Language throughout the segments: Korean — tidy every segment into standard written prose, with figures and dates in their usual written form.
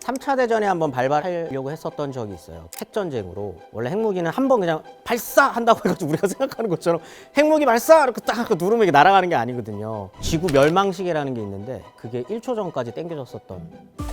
3차 대전에 한번 발발하려고 했었던 적이 있어요. 핵전쟁으로. 원래 핵무기는 한번 그냥 발사한다고 해가지고 우리가 생각하는 것처럼 핵무기 발사! 이렇게 딱 누르면 이게 날아가는 게 아니거든요. 지구 멸망시계라는 게 있는데 그게 1초 전까지 당겨졌었던.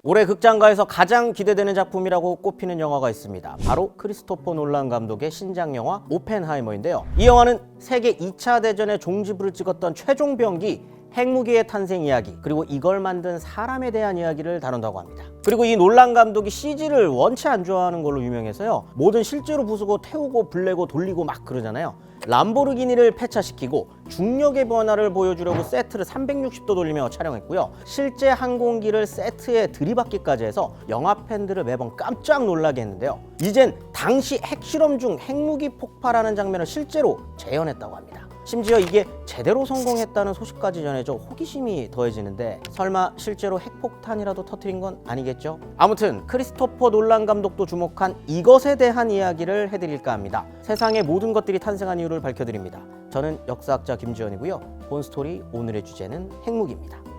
올해 극장가에서 가장 기대되는 작품이라고 꼽히는 영화가 있습니다. 바로 크리스토퍼 놀란 감독의 신작 영화 오펜하이머인데요. 이 영화는 세계 2차 대전의 종지부를 찍었던 최종병기 핵무기의 탄생 이야기, 그리고 이걸 만든 사람에 대한 이야기를 다룬다고 합니다. 그리고 이 놀란 감독이 CG를 원체 안 좋아하는 걸로 유명해서요. 뭐든 실제로 부수고 태우고 불내고 돌리고 막 그러잖아요. 람보르기니를 폐차시키고 중력의 변화를 보여주려고 세트를 360도 돌리며 촬영했고요. 실제 항공기를 세트에 들이받기까지 해서 영화 팬들을 매번 깜짝 놀라게 했는데요. 이젠 당시 핵실험 중 핵무기 폭발하는 장면을 실제로 재현했다고 합니다. 심지어 이게 제대로 성공했다는 소식까지 전해져 호기심이 더해지는데 설마 실제로 핵폭탄이라도 터뜨린 건 아니겠죠? 아무튼 크리스토퍼 놀란 감독도 주목한 이것에 대한 이야기를 해드릴까 합니다. 세상의 모든 것들이 탄생한 이유를 밝혀드립니다. 저는 역사학자 김지현이고요. 본스토리 오늘의 주제는 핵무기입니다.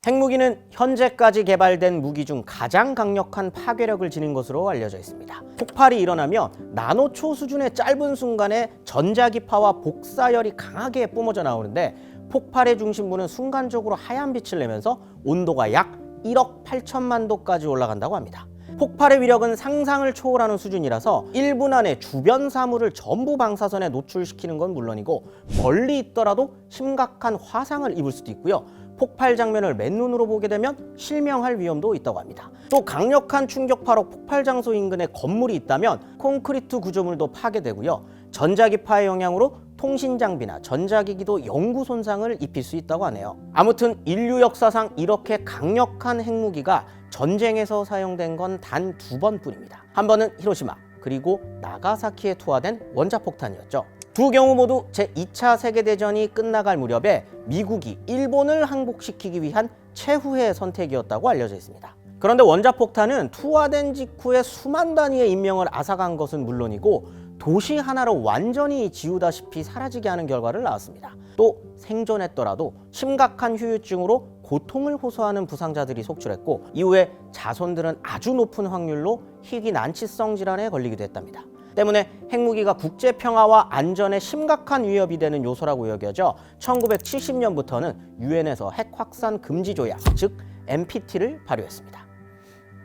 핵무기는 현재까지 개발된 무기 중 가장 강력한 파괴력을 지닌 것으로 알려져 있습니다. 폭발이 일어나면 나노초 수준의 짧은 순간에 전자기파와 복사열이 강하게 뿜어져 나오는데 폭발의 중심부는 순간적으로 하얀 빛을 내면서 온도가 약 1억 8천만 도까지 올라간다고 합니다. 폭발의 위력은 상상을 초월하는 수준이라서 1분 안에 주변 사물을 전부 방사선에 노출시키는 건 물론이고 멀리 있더라도 심각한 화상을 입을 수도 있고요. 폭발 장면을 맨눈으로 보게 되면 실명할 위험도 있다고 합니다. 또 강력한 충격파로 폭발 장소 인근에 건물이 있다면 콘크리트 구조물도 파괴되고요. 전자기파의 영향으로 통신장비나 전자기기도 영구 손상을 입힐 수 있다고 하네요. 아무튼 인류 역사상 이렇게 강력한 핵무기가 전쟁에서 사용된 건 단 2번뿐입니다. 한 번은 히로시마, 그리고 나가사키에 투하된 원자폭탄이었죠. 두 경우 모두 제2차 세계대전이 끝나갈 무렵에 미국이 일본을 항복시키기 위한 최후의 선택이었다고 알려져 있습니다. 그런데 원자폭탄은 투하된 직후에 수만 단위의 인명을 앗아간 것은 물론이고 도시 하나를 완전히 지우다시피 사라지게 하는 결과를 낳았습니다. 또 생존했더라도 심각한 후유증으로 고통을 호소하는 부상자들이 속출했고 이후에 자손들은 아주 높은 확률로 희귀 난치성 질환에 걸리기도 했답니다. 때문에 핵무기가 국제 평화와 안전에 심각한 위협이 되는 요소라고 여겨져 1970년부터는 유엔에서 핵 확산 금지 조약, 즉 NPT를 발효했습니다.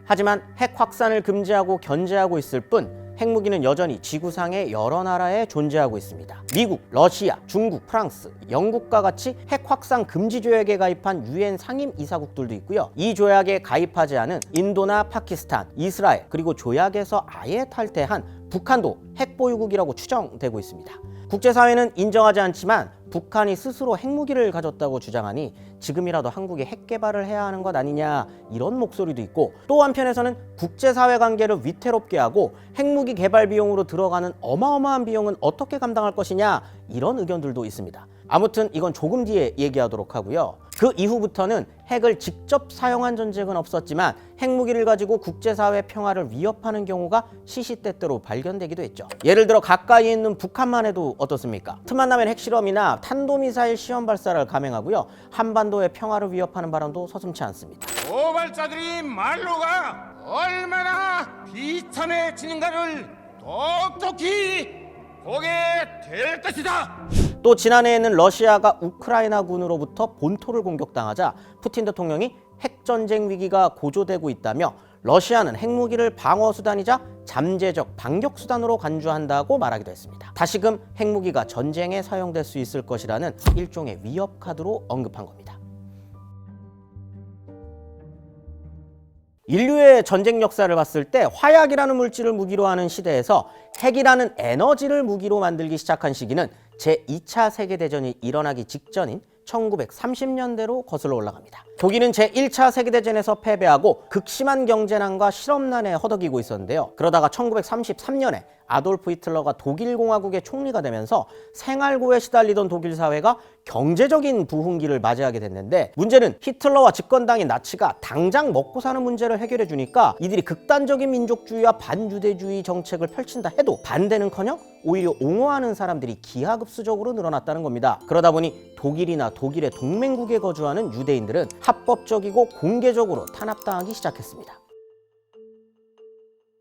하지만 핵 확산을 금지하고 견제하고 있을 뿐 핵무기는 여전히 지구상의 여러 나라에 존재하고 있습니다. 미국, 러시아, 중국, 프랑스, 영국과 같이 핵 확산 금지 조약에 가입한 유엔 상임 이사국들도 있고요. 이 조약에 가입하지 않은 인도나 파키스탄, 이스라엘, 그리고 조약에서 아예 탈퇴한 북한도 핵 보유국이라고 추정되고 있습니다. 국제사회는 인정하지 않지만 북한이 스스로 핵무기를 가졌다고 주장하니 지금이라도 한국이 핵 개발을 해야 하는 것 아니냐 이런 목소리도 있고 또 한편에서는 국제사회 관계를 위태롭게 하고 핵무기 개발 비용으로 들어가는 어마어마한 비용은 어떻게 감당할 것이냐 이런 의견들도 있습니다. 아무튼 이건 조금 뒤에 얘기하도록 하고요. 그 이후부터는 핵을 직접 사용한 전쟁은 없었지만 핵무기를 가지고 국제사회 평화를 위협하는 경우가 시시때때로 발견되기도 했죠. 예를 들어 가까이 있는 북한만 해도 어떻습니까? 틈만 나면 핵실험이나 탄도미사일 시험 발사를 감행하고요. 한반도의 평화를 위협하는 바람도 서슴지 않습니다. 고발자들이 말로가 얼마나 비참해지는가를 똑똑히 보게 될 것이다. 또 지난해에는 러시아가 우크라이나군으로부터 본토를 공격당하자 푸틴 대통령이 핵전쟁 위기가 고조되고 있다며 러시아는 핵무기를 방어수단이자 잠재적 반격수단으로 간주한다고 말하기도 했습니다. 다시금 핵무기가 전쟁에 사용될 수 있을 것이라는 일종의 위협 카드로 언급한 겁니다. 인류의 전쟁 역사를 봤을 때 화약이라는 물질을 무기로 하는 시대에서 핵이라는 에너지를 무기로 만들기 시작한 시기는 제2차 세계대전이 일어나기 직전인 1930년대로 거슬러 올라갑니다. 독일은 제1차 세계대전에서 패배하고 극심한 경제난과 실업난에 허덕이고 있었는데요. 그러다가 1933년에 아돌프 히틀러가 독일 공화국의 총리가 되면서 생활고에 시달리던 독일 사회가 경제적인 부흥기를 맞이하게 됐는데, 문제는 히틀러와 집권당인 나치가 당장 먹고 사는 문제를 해결해 주니까 이들이 극단적인 민족주의와 반유대주의 정책을 펼친다 해도 반대는커녕 오히려 옹호하는 사람들이 기하급수적으로 늘어났다는 겁니다. 그러다 보니 독일이나 독일의 동맹국에 거주하는 유대인들은 합법적이고 공개적으로 탄압당하기 시작했습니다.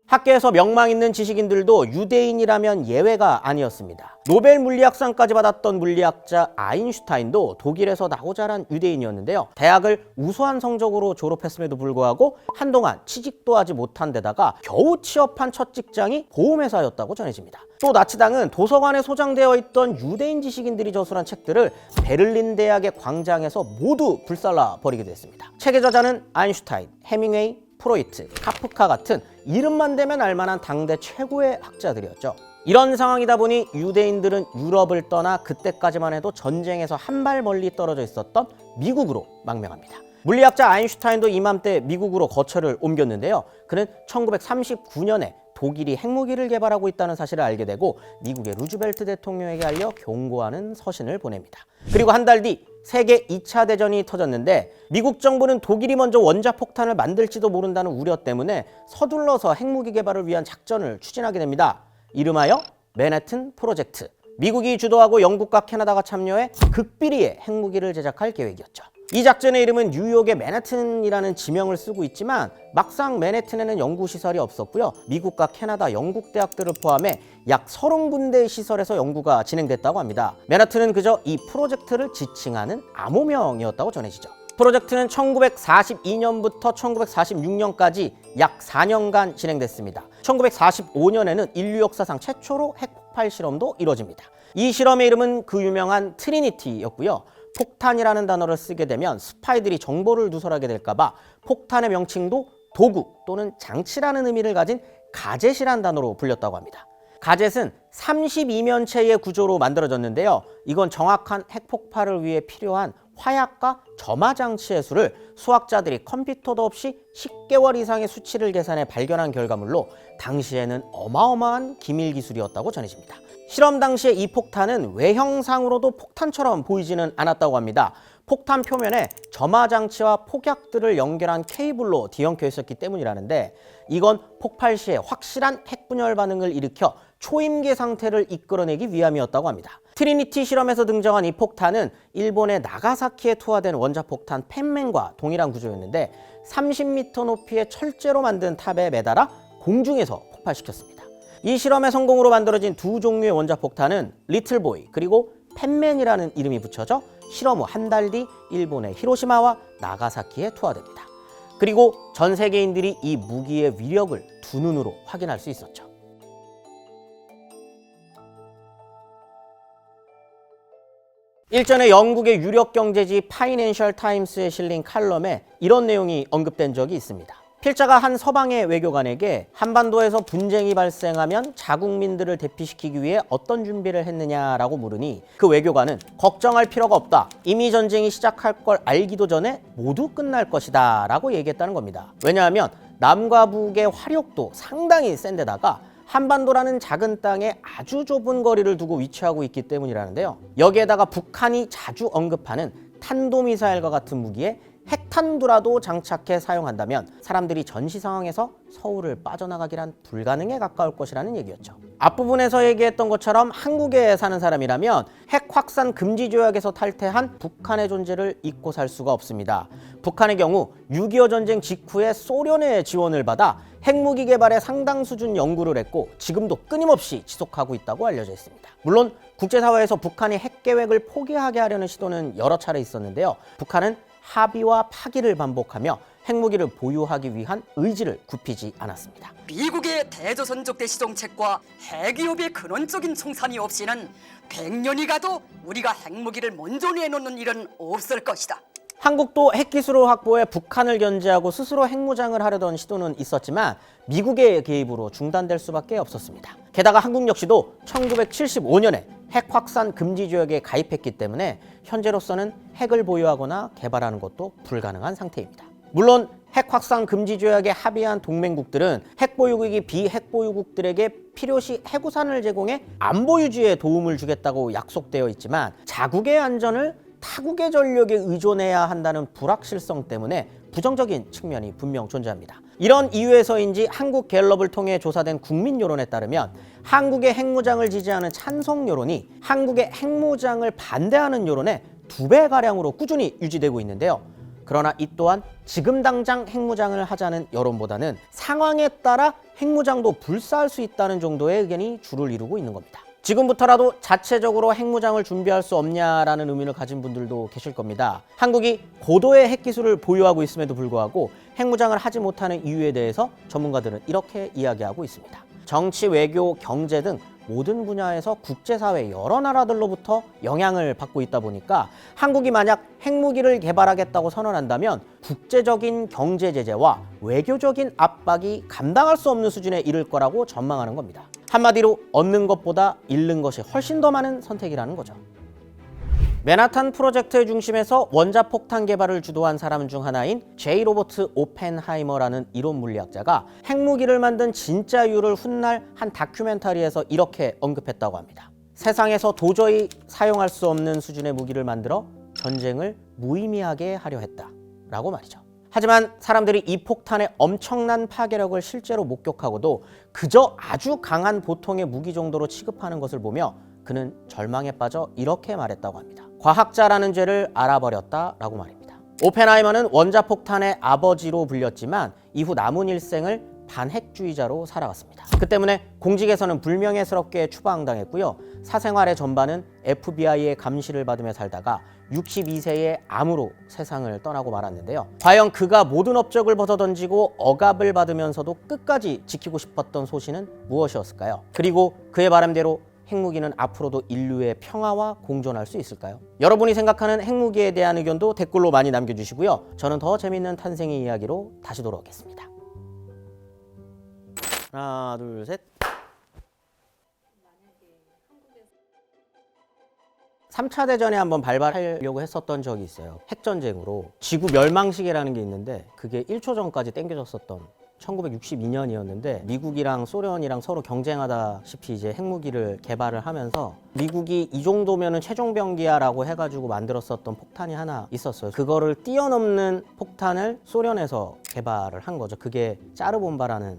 학계에서 명망 있는 지식인들도 유대인이라면 예외가 아니었습니다. 노벨 물리학상까지 받았던 물리학자 아인슈타인도 독일에서 나고 자란 유대인이었는데요. 대학을 우수한 성적으로 졸업했음에도 불구하고 한동안 취직도 하지 못한 데다가 겨우 취업한 첫 직장이 보험회사였다고 전해집니다. 또 나치당은 도서관에 소장되어 있던 유대인 지식인들이 저술한 책들을 베를린 대학의 광장에서 모두 불살라 버리기도 했습니다. 책의 저자는 아인슈타인, 해밍웨이, 프로이트, 카프카 같은 이름만 대면 알만한 당대 최고의 학자들이었죠. 이런 상황이다 보니 유대인들은 유럽을 떠나 그때까지만 해도 전쟁에서 한 발 멀리 떨어져 있었던 미국으로 망명합니다. 물리학자 아인슈타인도 이맘때 미국으로 거처를 옮겼는데요. 그는 1939년에 독일이 핵무기를 개발하고 있다는 사실을 알게 되고 미국의 루즈벨트 대통령에게 알려 경고하는 서신을 보냅니다. 그리고 한 달 뒤 세계 2차 대전이 터졌는데 미국 정부는 독일이 먼저 원자폭탄을 만들지도 모른다는 우려 때문에 서둘러서 핵무기 개발을 위한 작전을 추진하게 됩니다. 이름하여 맨해튼 프로젝트. 미국이 주도하고 영국과 캐나다가 참여해 극비리의 핵무기를 제작할 계획이었죠. 이 작전의 이름은 뉴욕의 맨해튼이라는 지명을 쓰고 있지만 막상 맨해튼에는 연구시설이 없었고요. 미국과 캐나다, 영국 대학들을 포함해 약 30군데의 시설에서 연구가 진행됐다고 합니다. 맨해튼은 그저 이 프로젝트를 지칭하는 암호명이었다고 전해지죠. 프로젝트는 1942년부터 1946년까지 약 4년간 진행됐습니다. 1945년에는 인류 역사상 최초로 핵폭발 실험도 이루어집니다. 이 실험의 이름은 그 유명한 트리니티였고요. 폭탄이라는 단어를 쓰게 되면 스파이들이 정보를 누설하게 될까봐 폭탄의 명칭도 도구 또는 장치라는 의미를 가진 가젯이라는 단어로 불렸다고 합니다. 가젯은 32면체의 구조로 만들어졌는데요. 이건 정확한 핵폭발을 위해 필요한 화약과 점화 장치의 수를 수학자들이 컴퓨터도 없이 10개월 이상의 수치를 계산해 발견한 결과물로 당시에는 어마어마한 기밀 기술이었다고 전해집니다. 실험 당시에 이 폭탄은 외형상으로도 폭탄처럼 보이지는 않았다고 합니다. 폭탄 표면에 점화 장치와 폭약들을 연결한 케이블로 뒤엉켜 있었기 때문이라는데, 이건 폭발 시에 확실한 핵분열 반응을 일으켜 초임계 상태를 이끌어내기 위함이었다고 합니다. 트리니티 실험에서 등장한 이 폭탄은 일본의 나가사키에 투하된 원자폭탄 펜맨과 동일한 구조였는데 30m 높이의 철제로 만든 탑에 매달아 공중에서 폭발시켰습니다. 이 실험의 성공으로 만들어진 두 종류의 원자폭탄은 리틀보이 그리고 펜맨이라는 이름이 붙여져 실험 후 한 달 뒤 일본의 히로시마와 나가사키에 투하됩니다. 그리고 전 세계인들이 이 무기의 위력을 두 눈으로 확인할 수 있었죠. 일전에 영국의 유력 경제지 파이낸셜 타임스에 실린 칼럼에 이런 내용이 언급된 적이 있습니다. 필자가 한 서방의 외교관에게 한반도에서 분쟁이 발생하면 자국민들을 대피시키기 위해 어떤 준비를 했느냐라고 물으니 그 외교관은 걱정할 필요가 없다. 이미 전쟁이 시작할 걸 알기도 전에 모두 끝날 것이다 라고 얘기했다는 겁니다. 왜냐하면 남과 북의 화력도 상당히 센 데다가 한반도라는 작은 땅에 아주 좁은 거리를 두고 위치하고 있기 때문이라는데요. 여기에다가 북한이 자주 언급하는 탄도미사일과 같은 무기에 핵탄두라도 장착해 사용한다면 사람들이 전시 상황에서 서울을 빠져나가기란 불가능에 가까울 것이라는 얘기였죠. 앞부분에서 얘기했던 것처럼 한국에 사는 사람이라면 핵 확산 금지 조약에서 탈퇴한 북한의 존재를 잊고 살 수가 없습니다. 북한의 경우 6.25 전쟁 직후에 소련의 지원을 받아 핵무기 개발에 상당 수준 연구를 했고 지금도 끊임없이 지속하고 있다고 알려져 있습니다. 물론 국제사회에서 북한이 핵 계획을 포기하게 하려는 시도는 여러 차례 있었는데요. 북한은 합의와 파기를 반복하며 핵무기를 보유하기 위한 의지를 굽히지 않았습니다. 미국의 대조선족 대시정책과 핵위협의 근원적인 청산이 없이는 100년이 가도 우리가 핵무기를 먼저 내놓는 일은 없을 것이다. 한국도 핵기술을 확보해 북한을 견제하고 스스로 핵무장을 하려던 시도는 있었지만 미국의 개입으로 중단될 수밖에 없었습니다. 게다가 한국 역시도 1975년에 핵 확산 금지 조약에 가입했기 때문에 현재로서는 핵을 보유하거나 개발하는 것도 불가능한 상태입니다. 물론 핵 확산 금지 조약에 합의한 동맹국들은 핵 보유국이 비핵 보유국들에게 필요시 해구산을 제공해 안보 유지에 도움을 주겠다고 약속되어 있지만 자국의 안전을 타국의 전력에 의존해야 한다는 불확실성 때문에 부정적인 측면이 분명 존재합니다. 이런 이유에서인지 한국갤럽을 통해 조사된 국민 여론에 따르면 한국의 핵무장을 지지하는 찬성 여론이 한국의 핵무장을 반대하는 여론의 2배가량으로 꾸준히 유지되고 있는데요. 그러나 이 또한 지금 당장 핵무장을 하자는 여론보다는 상황에 따라 핵무장도 불사할 수 있다는 정도의 의견이 주를 이루고 있는 겁니다. 지금부터라도 자체적으로 핵무장을 준비할 수 없냐라는 의문을 가진 분들도 계실 겁니다. 한국이 고도의 핵기술을 보유하고 있음에도 불구하고 핵무장을 하지 못하는 이유에 대해서 전문가들은 이렇게 이야기하고 있습니다. 정치, 외교, 경제 등 모든 분야에서 국제사회 여러 나라들로부터 영향을 받고 있다 보니까 한국이 만약 핵무기를 개발하겠다고 선언한다면 국제적인 경제 제재와 외교적인 압박이 감당할 수 없는 수준에 이를 거라고 전망하는 겁니다. 한마디로 얻는 것보다 잃는 것이 훨씬 더 많은 선택이라는 거죠. 맨하탄 프로젝트의 중심에서 원자폭탄 개발을 주도한 사람 중 하나인 J. 로버트 오펜하이머라는 이론 물리학자가 핵무기를 만든 진짜 이유를 훗날 한 다큐멘터리에서 이렇게 언급했다고 합니다. 세상에서 도저히 사용할 수 없는 수준의 무기를 만들어 전쟁을 무의미하게 하려 했다라고 말이죠. 하지만 사람들이 이 폭탄의 엄청난 파괴력을 실제로 목격하고도 그저 아주 강한 보통의 무기 정도로 취급하는 것을 보며 그는 절망에 빠져 이렇게 말했다고 합니다. 과학자라는 죄를 알아버렸다라고 말입니다. 오펜하이머는 원자폭탄의 아버지로 불렸지만 이후 남은 일생을 반핵주의자로 살아왔습니다. 그 때문에 공직에서는 불명예스럽게 추방당했고요. 사생활의 전반은 FBI의 감시를 받으며 살다가 62세의 암으로 세상을 떠나고 말았는데요. 과연 그가 모든 업적을 벗어던지고 억압을 받으면서도 끝까지 지키고 싶었던 소신은 무엇이었을까요? 그리고 그의 바람대로 핵무기는 앞으로도 인류의 평화와 공존할 수 있을까요? 여러분이 생각하는 핵무기에 대한 의견도 댓글로 많이 남겨주시고요. 저는 더 재밌는 탄생의 이야기로 다시 돌아오겠습니다. 하나, 둘, 셋. 3차 대전에 한번 발발하려고 했었던 적이 있어요. 핵전쟁으로. 지구 멸망시계라는 게 있는데 그게 1초 전까지 땡겨졌었던 1962년이었는데 미국이랑 소련이랑 서로 경쟁하다시피 이제 핵무기를 개발을 하면서 미국이 이 정도면은 최종병기야라고 해가지고 만들었었던 폭탄이 하나 있었어요. 그거를 뛰어넘는 폭탄을 소련에서 개발을 한 거죠. 그게 짜르본바라는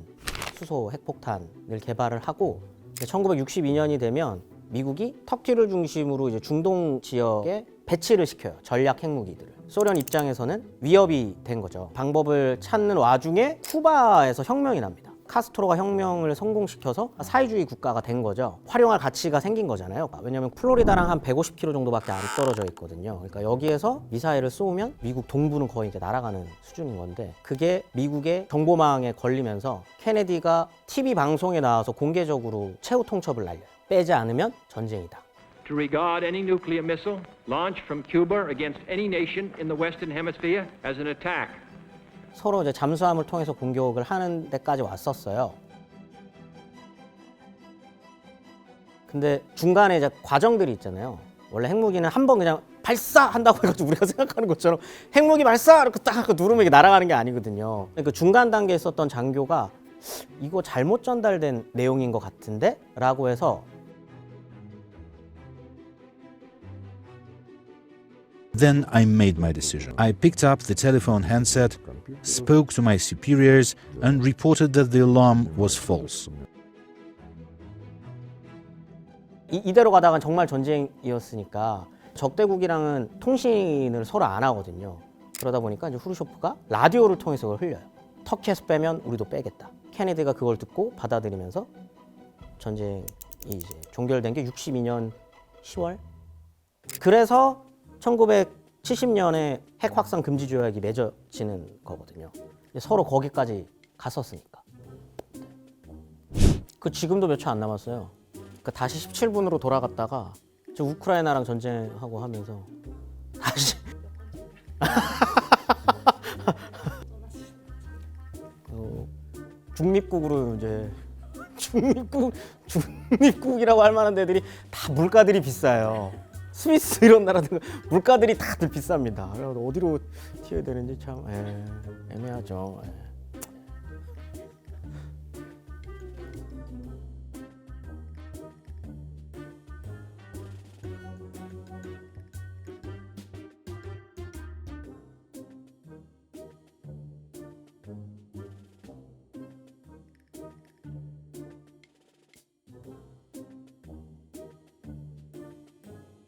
수소 핵폭탄을 개발을 하고 1962년이 되면 미국이 터키를 중심으로 이제 중동 지역에 배치를 시켜요. 전략 핵무기들을. 소련 입장에서는 위협이 된 거죠. 방법을 찾는 와중에 쿠바에서 혁명이 납니다. 카스트로가 혁명을 성공시켜서 사회주의 국가가 된 거죠. 활용할 가치가 생긴 거잖아요. 왜냐하면 플로리다랑 한 150km 정도밖에 안 떨어져 있거든요. 그러니까 여기에서 미사일을 쏘면 미국 동부는 거의 이제 날아가는 수준인 건데 그게 미국의 정보망에 걸리면서 케네디가 TV 방송에 나와서 공개적으로 최후 통첩을 날려요. 빼지 않으면 전쟁이다. To regard any nuclear missile launched from Cuba against any nation in the Western Hemisphere as an attack. 서로 이제 잠수함을 통해서 공격을 하는 데까지 왔었어요. 근데 중간에 이제 과정들이 있잖아요. 원래 핵무기는 한 번 그냥 발사한다고 해가지고 우리가 생각하는 것처럼 핵무기 발사 이렇게 딱 누르면 이게 날아가는 게 아니거든요. 그러니까 중간 단계에 있었던 장교가 이거 잘못 전달된 내용인 것 같은데? 라고 해서 Then I made my decision. I picked up the telephone handset, spoke to my superiors, and reported that the alarm was false. 이대로 가다가 정말 전쟁이었으니까 적대국이랑은 통신을 서로 안 하거든요. 그러다 보니까 이제 후르쇼프가 라디오를 통해서 그걸 흘려요. 터키에서 빼면 우리도 빼겠다. 케네디가 그걸 듣고 받아들이면서 전쟁이 이제 종결된 게 62년 10월. 그래서 1970년에 핵 확산 금지 조약이 맺어지는 거거든요. 서로 거기까지 갔었으니까. 그 지금도 몇 초 안 남았어요. 그러니까 다시 17분으로 돌아갔다가 저 우크라이나랑 전쟁하고 하면서 다시 중립국으로 이제 중립국이라고 할 만한 데들이 다 물가들이 비싸요. 스위스 이런 나라들 물가들이 다들 비쌉니다. 그래서 어디로 튀어야 되는지 참 애매하죠.